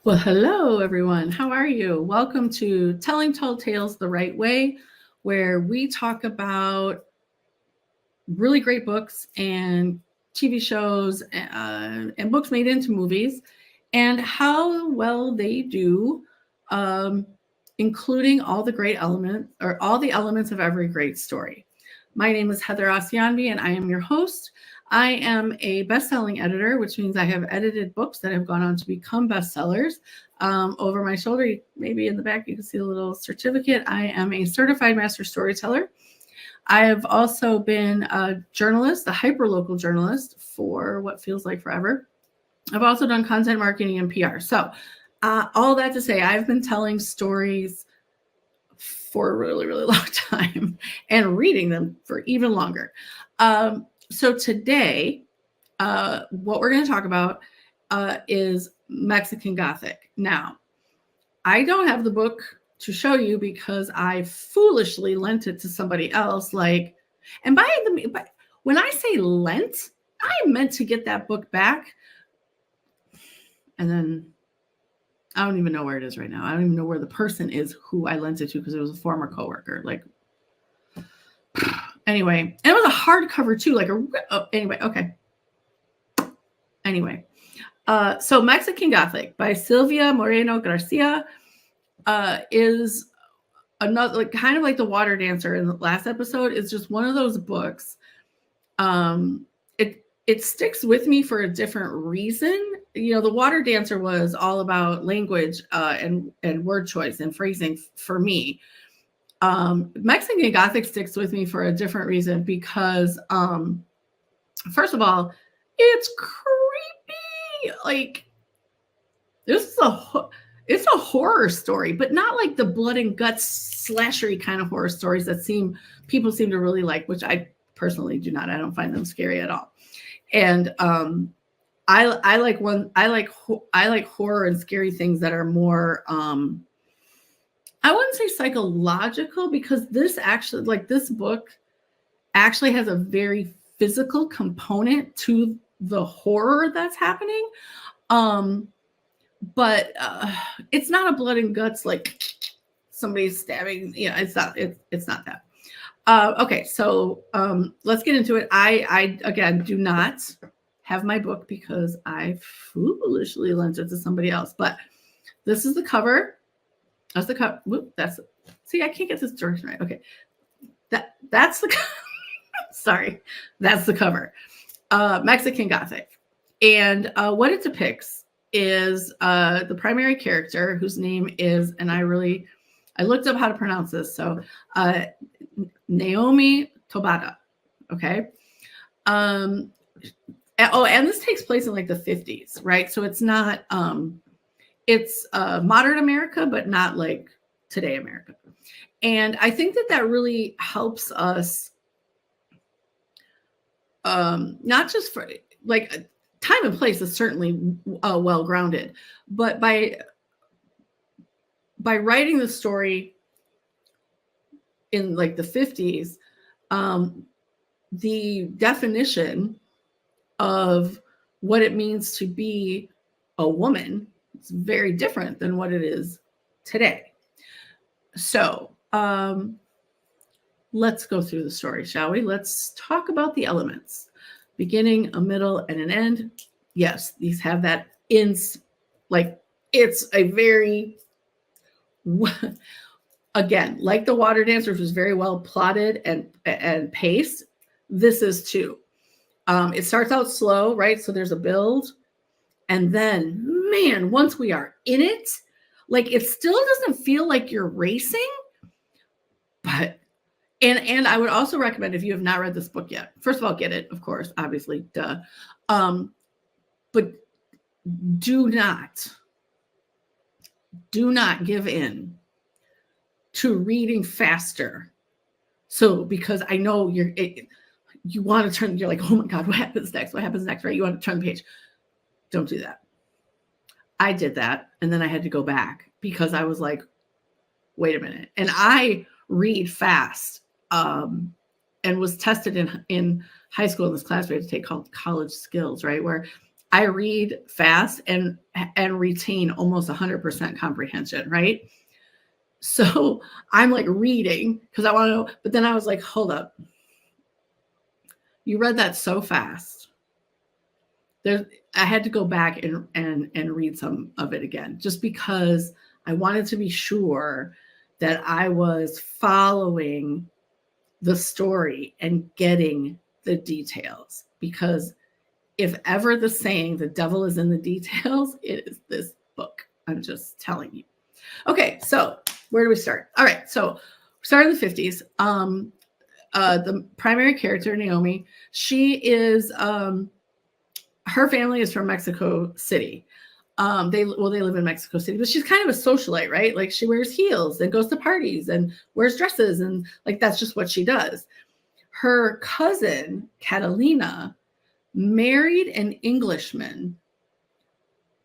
Well, hello, everyone. How are you? Welcome to Telling Tall Tales the Right Way, where we talk about really great books and TV shows and books made into movies and how well they do, um, including all the great elements or all the elements of every great story. My name is Heather Osianbi, and I am your host. I am a best-selling editor, which means I have edited books that have gone on to become bestsellers. Over my shoulder, maybe in the back, you can see a little certificate. I am a certified master storyteller. I have also been a journalist, a hyperlocal journalist for what feels like forever. I've also done content marketing and PR. So, all that to say, I've been telling stories for a really, really long time and reading them for even longer. So today, what we're going to talk about is Mexican Gothic. Now, I don't have the book to show you because I foolishly lent it to somebody else. And when I say lent, I meant to get that book back. And then I don't even know where it is right now. I don't even know where the person is who I lent it to because it was a former coworker. Anyway, and it was a hardcover too. Okay. Anyway, so Mexican Gothic by Silvia Moreno Garcia is another, kind of like The Water Dancer in the last episode. It's just one of those books. It sticks with me for a different reason. The Water Dancer was all about language and word choice and phrasing for me. Mexican Gothic sticks with me for a different reason because, first of all, it's creepy. It's a horror story, but not like the blood and guts slashery kind of horror stories that people seem to really like, which I personally do not. I don't find them scary at all. And I like horror and scary things that are more I wouldn't say psychological, because this book actually has a very physical component to the horror that's happening. But it's not a blood and guts, like somebody's stabbing. It's not that. Okay, so let's get into it. I again do not have my book because I foolishly lent it to somebody else. But this is the cover. That's the cover. See, I can't get this direction right. Okay, that's the sorry, that's the cover. Mexican Gothic, and what it depicts is the primary character, whose name is, and I looked up how to pronounce this, so Naomi Tobata. Okay. And this takes place in the 50s, right? So it's not it's modern America, but not like today America. And I think that really helps us, not just for time and place is certainly well grounded, but by writing the story in the 50s, the definition of what it means to be a woman is very different than what it is today. So let's go through the story, shall we? Let's talk about the elements. Beginning, a middle, and an end. Yes, these have that it's a very, again, like The Water Dancer, which was very well plotted and paced. This is too. It starts out slow, right? So there's a build. And then, man, once we are in it, it still doesn't feel like you're racing. But, and I would also recommend, if you have not read this book yet, first of all, get it, of course, obviously, duh. But do not give in to reading faster. So, because I know you want to turn, you're like, oh my God, what happens next? What happens next, right? You want to turn the page. Don't do that. I did that. And then I had to go back because I was like, wait a minute. And I read fast, and was tested in high school in this class we had to take called college skills, right? Where I read fast and retain almost 100% comprehension, right? So I'm like reading because I want to know, but then I was like, hold up. You read that so fast. I had to go back and read some of it again, just because I wanted to be sure that I was following the story and getting the details. Because if ever the saying, the devil is in the details, it is this book. I'm just telling you. Okay, so where do we start? All right, so we start in the 50s. The primary character, Naomi, she is, her family is from Mexico City. They live in Mexico City, but she's kind of a socialite, right? Like she wears heels and goes to parties and wears dresses, and like that's just what she does. Her cousin, Catalina, married an Englishman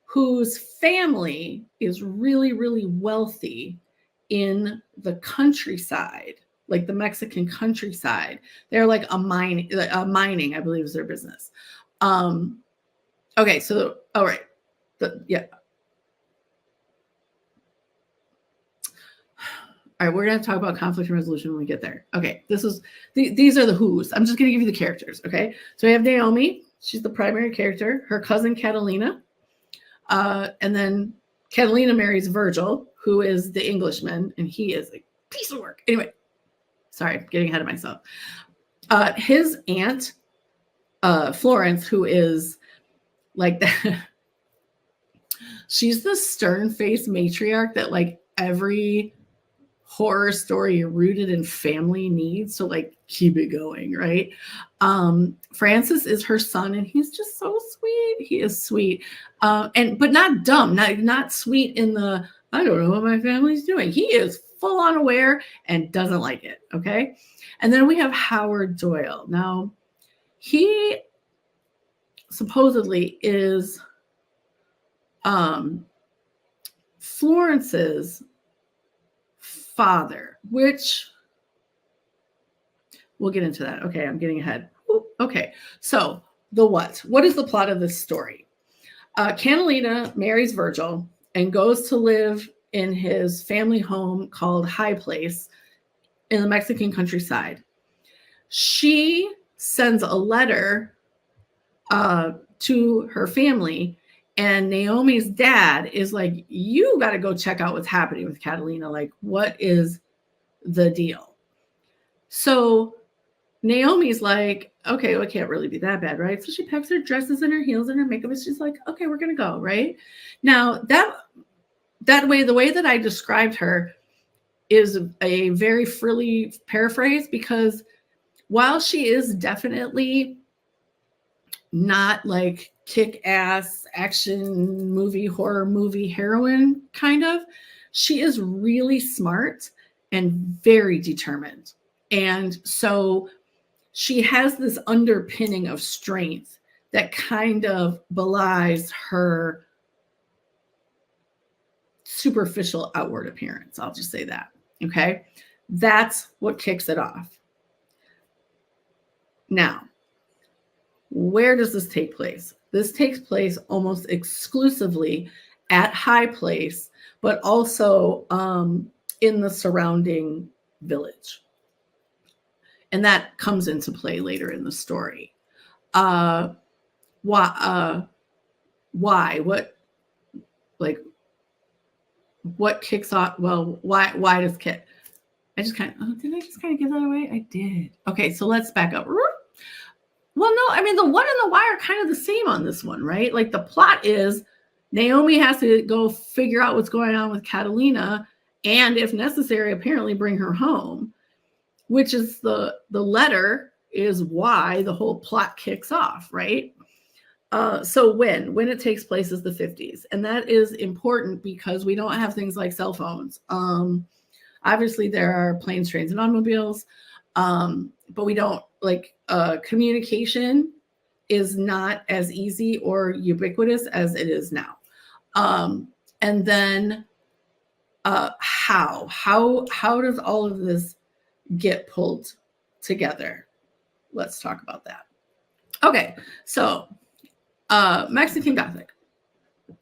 whose family is really, really wealthy in the countryside, like the Mexican countryside. They're like mining, I believe, is their business. Okay, so all right, yeah. All right, we're going to talk about conflict and resolution when we get there. Okay, these are the who's. I'm just going to give you the characters, okay? So we have Naomi. She's the primary character. Her cousin, Catalina. And then Catalina marries Virgil, who is the Englishman, and he is a piece of work. Anyway, sorry, getting ahead of myself. His aunt, Florence, who is like that. She's the stern-faced matriarch that like every horror story rooted in family needs to like keep it going, right? Francis is her son, and he's just so sweet. He is sweet, but not dumb, not sweet in the I don't know what my family's doing. He is full on aware and doesn't like it. Okay, and then we have Howard Doyle. Now, he supposedly is Florence's father, which we'll get into that. Okay, I'm getting ahead. Okay, so what is the plot of this story? Catalina marries Virgil and goes to live in his family home called High Place in the Mexican countryside. She sends a letter to her family, and Naomi's dad is like, you got to go check out what's happening with Catalina. Like, what is the deal? So Naomi's like, okay, well, it can't really be that bad, right? So she packs her dresses and her heels and her makeup. And she's like, okay, we're going to go, right? Now, the way that I described her is a very frilly paraphrase, because while she is definitely not like kick-ass action movie, horror movie heroine kind of, she is really smart and very determined. And so she has this underpinning of strength that kind of belies her superficial outward appearance. I'll just say that. Okay. That's what kicks it off. Now, where does this take place? This takes place almost exclusively at High Place, but also in the surrounding village. And that comes into play later in the story. Why? What kicks off? Well, why does Kit? Did I just kind of give that away? I did. Okay, so let's back up. Well, no, I mean, the one and the why are kind of the same on this one, right? Like the plot is Naomi has to go figure out what's going on with Catalina, and if necessary, apparently bring her home, which is the letter is why the whole plot kicks off, right? So when it takes place is the 50s. And that is important because we don't have things like cell phones. Obviously, there are planes, trains, and automobiles, but we don't communication is not as easy or ubiquitous as it is now. And then how does all of this get pulled together? Let's talk about that. Okay, so Mexican Gothic.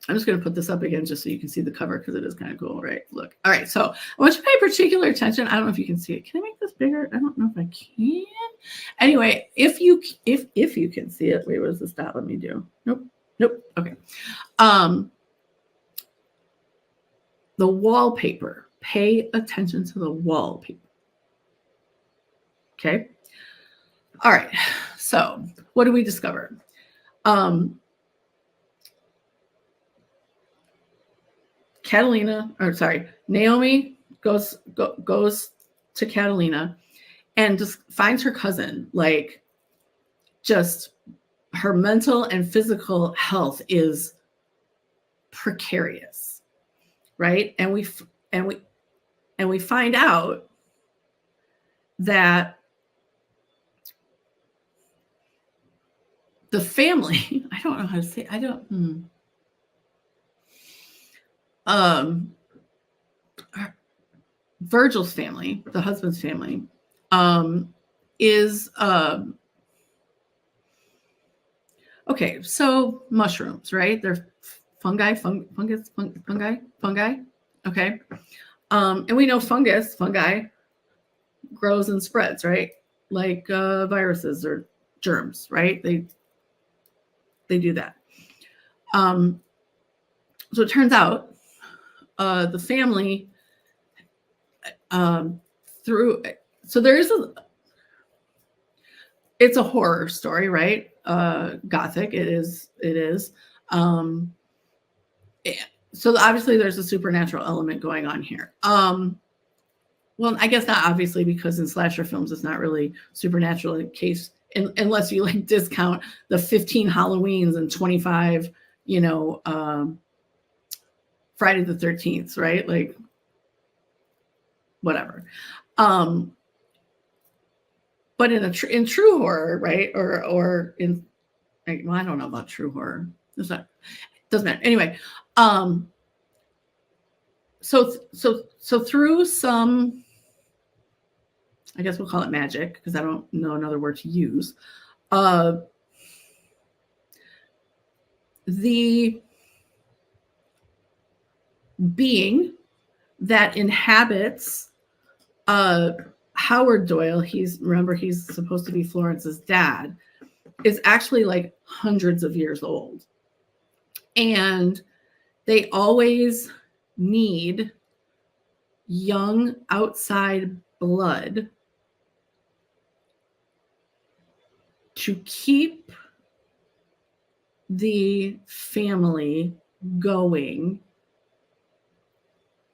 I'm just going to put this up again just so you can see the cover because it is kind of cool, right? Look. All right. So I want you to pay particular attention. I don't know if you can see it. Can I make this bigger? I don't know if I can. Anyway, if you can see it, wait, what does this dot let me do? Nope. Okay. The wallpaper. Pay attention to the wallpaper. Okay. All right. So what do we discover? Naomi goes to Catalina and just finds her cousin, like, just her mental and physical health is precarious, right? And we find out that the family, I don't know how to say, Virgil's family, the husband's family, is okay. So mushrooms, right? They're fungi. Okay. And we know fungi grows and spreads, right? Like viruses or germs, right? They do that. So it turns out the family it's a horror story, right? Gothic, it is. So obviously there's a supernatural element going on here. Well, I guess not obviously, because in slasher films it's not really supernatural in case unless you like discount the 15 Halloweens and 25, Friday the 13th, right? Like whatever. But in true horror, right? Or in, well, I don't know about true horror. Doesn't matter. Anyway, so through some, I guess we'll call it magic because I don't know another word to use. The being that inhabits Howard Doyle, he's supposed to be Florence's dad, is actually like hundreds of years old. And they always need young outside blood to keep the family going.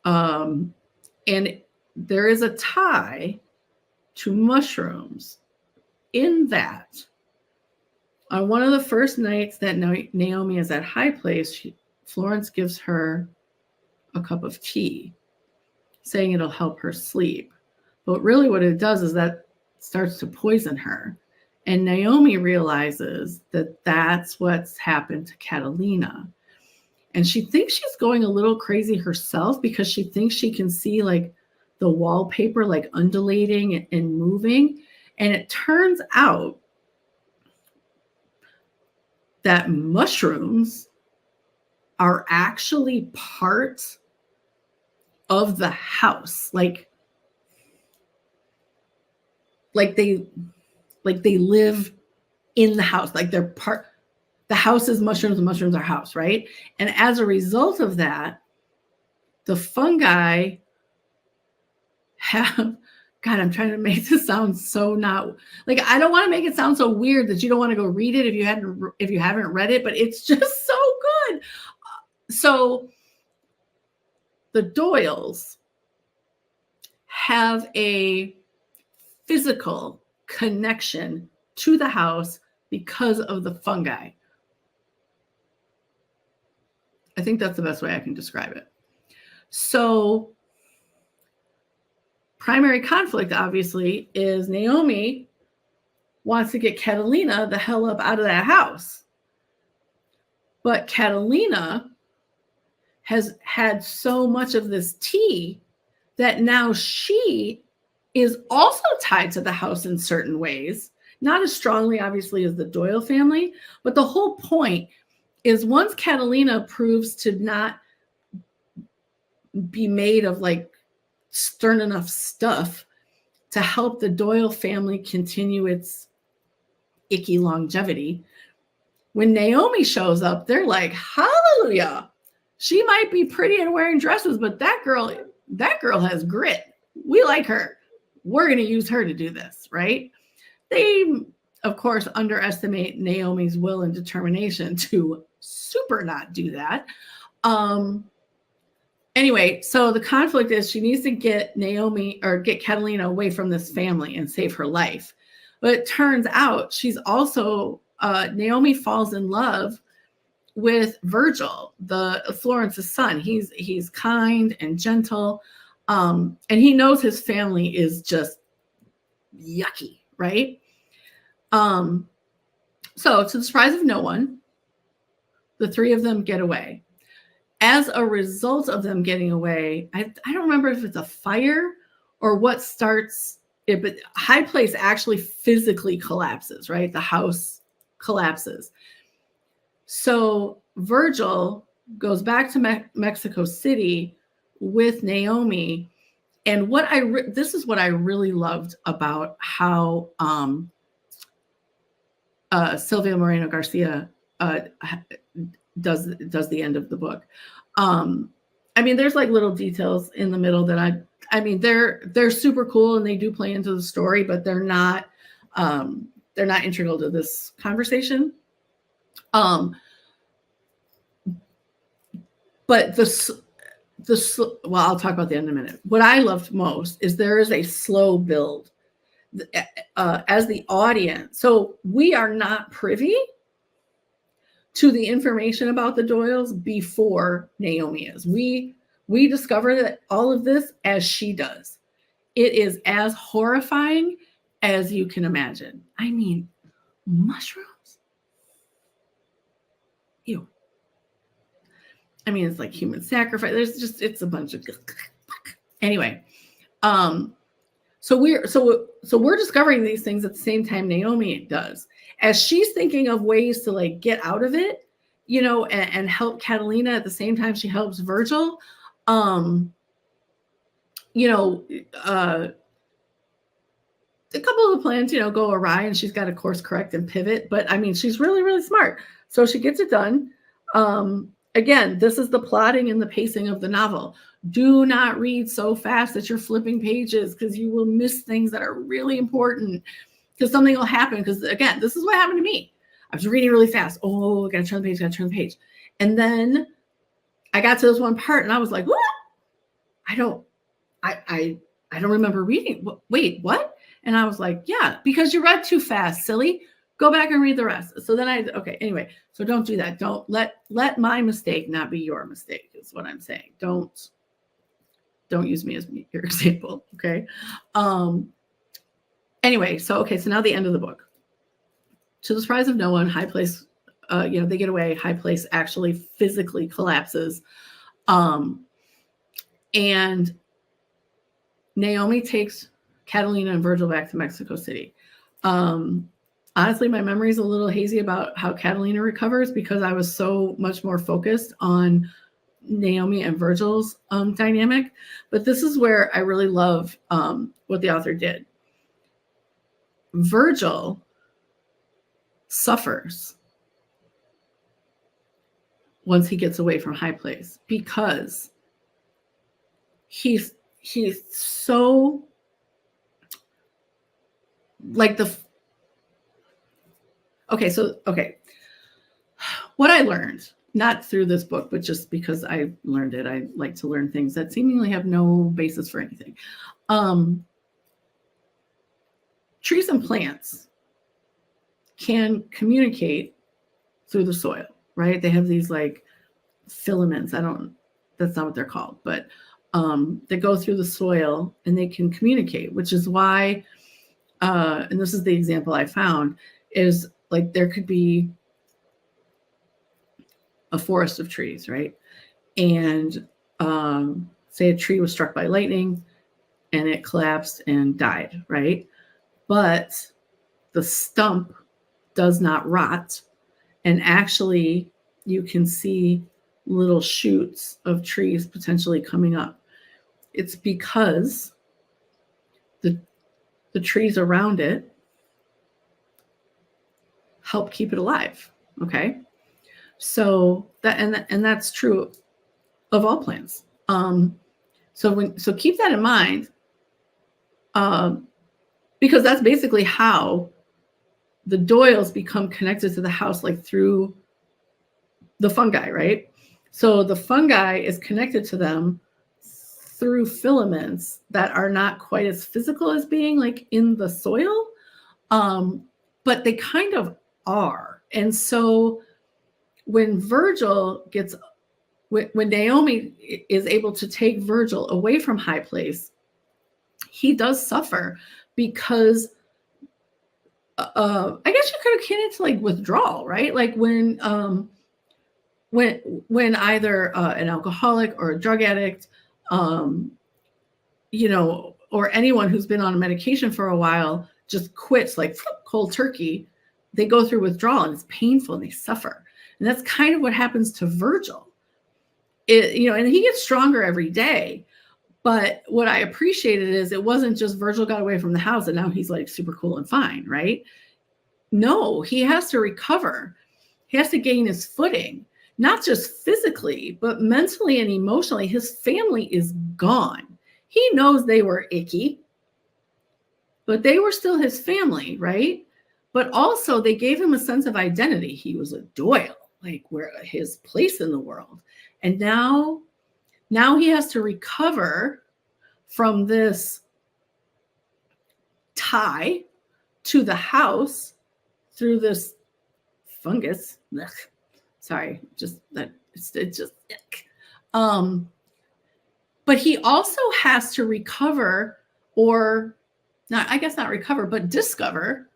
And there is a tie to mushrooms in that on one of the first nights that Naomi is at High Place, Florence gives her a cup of tea, saying it'll help her sleep. But really what it does is that starts to poison her. And Naomi realizes that that's what's happened to Catalina. And she thinks she's going a little crazy herself because she thinks she can see like the wallpaper like undulating and moving. And it turns out that mushrooms are actually part of the house. Like they live in the house. Like they're part. The house is mushrooms and mushrooms are house, right? And as a result of that, the fungi have, God, I'm trying to make this sound so not, like, I don't want to make it sound so weird that you don't want to go read it if you haven't read it, but it's just so good. So the Doyles have a physical connection to the house because of the fungi. I think that's the best way I can describe it. So primary conflict, obviously, is Naomi wants to get Catalina the hell up out of that house. But Catalina has had so much of this tea that now she is also tied to the house in certain ways. Not as strongly, obviously, as the Doyle family, but the whole point is once Catalina proves to not be made of like stern enough stuff to help the Doyle family continue its icky longevity, when Naomi shows up, they're like, hallelujah. She might be pretty and wearing dresses, but that girl has grit. We like her. We're going to use her to do this, right? They, of course, underestimate Naomi's will and determination to super not do that. Anyway, so the conflict is she needs to get Naomi or get Catalina away from this family and save her life. But it turns out she's also, Naomi falls in love with Virgil, Florence's son. He's kind and gentle, and he knows his family is just yucky, right? So to the surprise of no one, the three of them get away. As a result of them getting away, I don't remember if it's a fire or what starts it, but High Place actually physically collapses, right? The house collapses. So Virgil goes back to Mexico City with Naomi. And this is what I really loved about how Silvia Moreno Garcia does the end of the book. I mean, there's like little details in the middle that I mean, they're super cool and they do play into the story, but they're not integral to this conversation. But well, I'll talk about the end in a minute. What I loved most is there is a slow build as the audience. So we are not privy to the information about the Doyles before Naomi is. We discover that all of this as she does. It is as horrifying as you can imagine. I mean, mushrooms? Ew. I mean, it's like human sacrifice. It's a bunch of anyway. So we're discovering these things at the same time Naomi does. As she's thinking of ways to like get out of it, you know, and help Catalina at the same time she helps Virgil. You know, a couple of the plans, you know, go awry and she's got to course correct and pivot. But I mean, she's really, really smart. So she gets it done. Again, this is the plotting and the pacing of the novel. Do not read so fast that you're flipping pages because you will miss things that are really important because something will happen. Because again, this is what happened to me. I was reading really fast. Oh, I got to turn the page, And then I got to this one part and I was like, what? I don't remember reading. Wait, what? And I was like, yeah, because you read too fast, silly. Go back and read the rest. So then anyway, so don't do that. Don't let my mistake not be your mistake is what I'm saying. Don't use me as your example. Okay. Anyway, so now the end of the book. To the surprise of no one, High Place, you know, they get away. High Place actually physically collapses. And Naomi takes Catalina and Virgil back to Mexico City. Honestly, my memory is a little hazy about how Catalina recovers because I was so much more focused on Naomi and Virgil's dynamic. But this is where I really love what the author did. Virgil suffers once he gets away from High Place because he's so like what I learned, not through this book, but just because I learned it, I like to learn things that seemingly have no basis for anything. Trees and plants can communicate through the soil, right? They have these like filaments. That's not what they're called, but they go through the soil and they can communicate, which is why, and this is the example I found, is like there could be a forest of trees, right? And say a tree was struck by lightning and it collapsed and died, right? But the stump does not rot. And actually, you can see little shoots of trees potentially coming up. It's because the trees around it help keep it alive. Okay. So that's true of all plants. So keep that in mind, because that's basically how the Doyles become connected to the house, like through the fungi, right? So the fungi is connected to them through filaments that are not quite as physical as being like in the soil, but they kind of are. And so when Naomi is able to take Virgil away from High Place, he does suffer because I guess you could akin it to like withdrawal, right? Like when either an alcoholic or a drug addict, or anyone who's been on a medication for a while just quits like cold turkey, they go through withdrawal and it's painful and they suffer. And that's kind of what happens to Virgil. And he gets stronger every day. But what I appreciated is it wasn't just Virgil got away from the house and now he's like super cool and fine, right? No, he has to recover. He has to gain his footing, not just physically, but mentally and emotionally. His family is gone. He knows they were icky, but they were still his family, right? But also they gave him a sense of identity. He was a Doyle, like where his place in the world. And now he has to recover from this tie to the house through this fungus. Ugh. Sorry, just that it's just yuck. But he also has to recover, or not, I guess not recover, but discover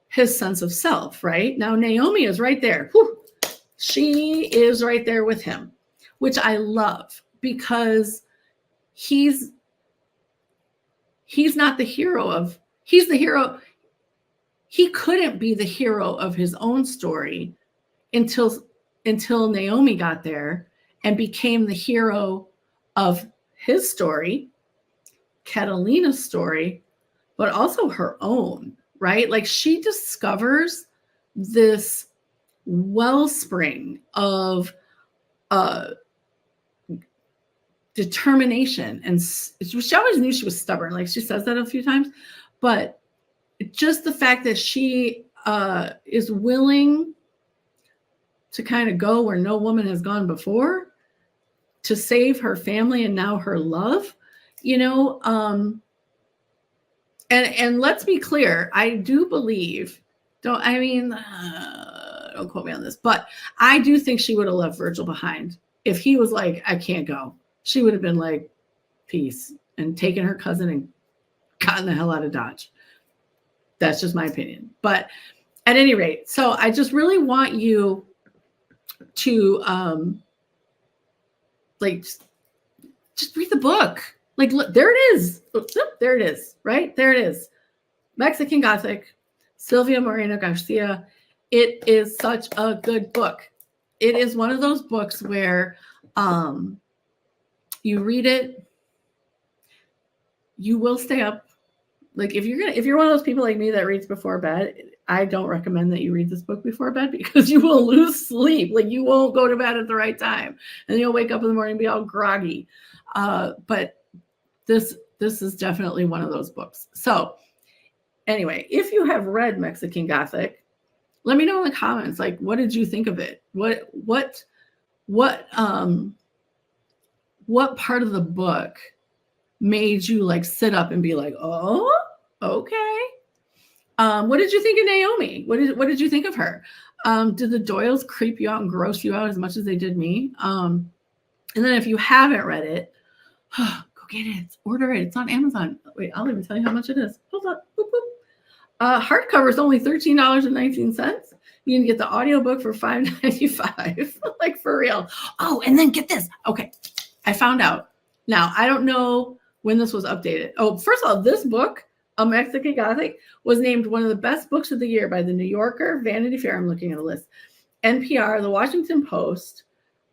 his sense of self, right? Now Naomi is right there. Whew. She is right there with him, which I love, because he's not the hero he's the hero. He couldn't be the hero of his own story until Naomi got there and became the hero of his story, Catalina's story, but also her own, right? Like she discovers this wellspring of determination, and she always knew she was stubborn, like she says that a few times, but just the fact that she is willing to kind of go where no woman has gone before to save her family and now her love, and let's be clear, I do believe, don't quote me on this, but I do think she would have left Virgil behind. If he was like, I can't go, she would have been like, peace, and taken her cousin and gotten the hell out of Dodge. That's just my opinion. But at any rate, so I just really want you to just read the book. Like, look, there it is. There it is, right? There it is. Mexican Gothic, Silvia Moreno Garcia. It is such a good book. It is one of those books where you read it, you will stay up. Like if you're one of those people like me that reads before bed, I don't recommend that you read this book before bed, because you will lose sleep. Like you won't go to bed at the right time, and you'll wake up in the morning and be all groggy. But this is definitely one of those books. So anyway, if you have read Mexican Gothic, let me know in the comments, like, what did you think of it? What part of the book made you like sit up and be like, oh, okay. What did you think of Naomi? What did you think of her? Did the Doyles creep you out and gross you out as much as they did me? And then if you haven't read it, go get it. Order it. It's on Amazon. Wait, I'll even tell you how much it is. Hold on. Boop, boop. Hardcover is only $13.19. You can get the audiobook for $5.95. Like for real. Oh, and then get this. Okay. I found out. Now, I don't know when this was updated. Oh, first of all, this book, A Mexican Gothic, was named one of the best books of the year by the New Yorker, Vanity Fair. I'm looking at a list. NPR, the Washington Post,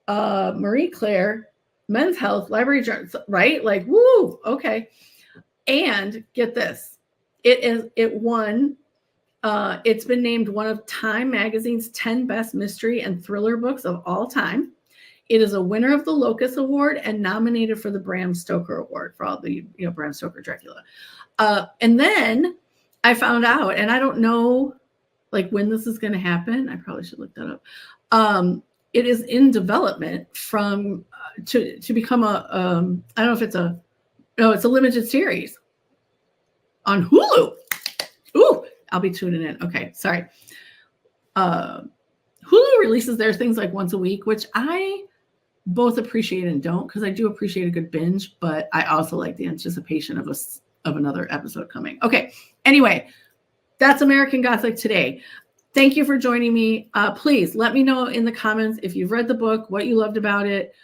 Marie Claire, Men's Health, Library Journal, right? Like, woo, okay. And get this, it won. It's been named one of Time Magazine's 10 best mystery and thriller books of all time. It is a winner of the Locus Award and nominated for the Bram Stoker Award for all the, Bram Stoker Dracula. And then I found out, and I don't know like when this is going to happen. I probably should look that up. It is in development from to become a I don't know if it's it's a limited series on Hulu. Ooh, I'll be tuning in. Okay, sorry. Hulu releases their things like once a week, which I both appreciate and don't, because I do appreciate a good binge, but I also like the anticipation of another episode coming. Okay, anyway, that's American Gothic today. Thank you for joining me. Please let me know in the comments if you've read the book, what you loved about it.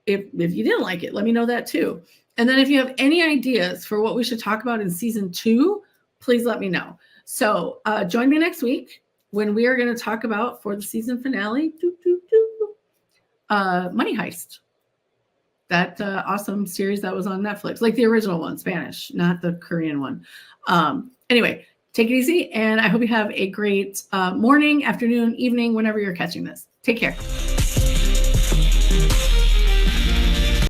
If you didn't like it, let me know that too. And then if you have any ideas for what we should talk about in season 2, please let me know. So join me next week when we are going to talk about, for the season finale, Money Heist. That awesome series that was on Netflix, like the original one, Spanish, not the Korean one. Anyway, take it easy, and I hope you have a great morning, afternoon, evening, whenever you're catching this. Take care.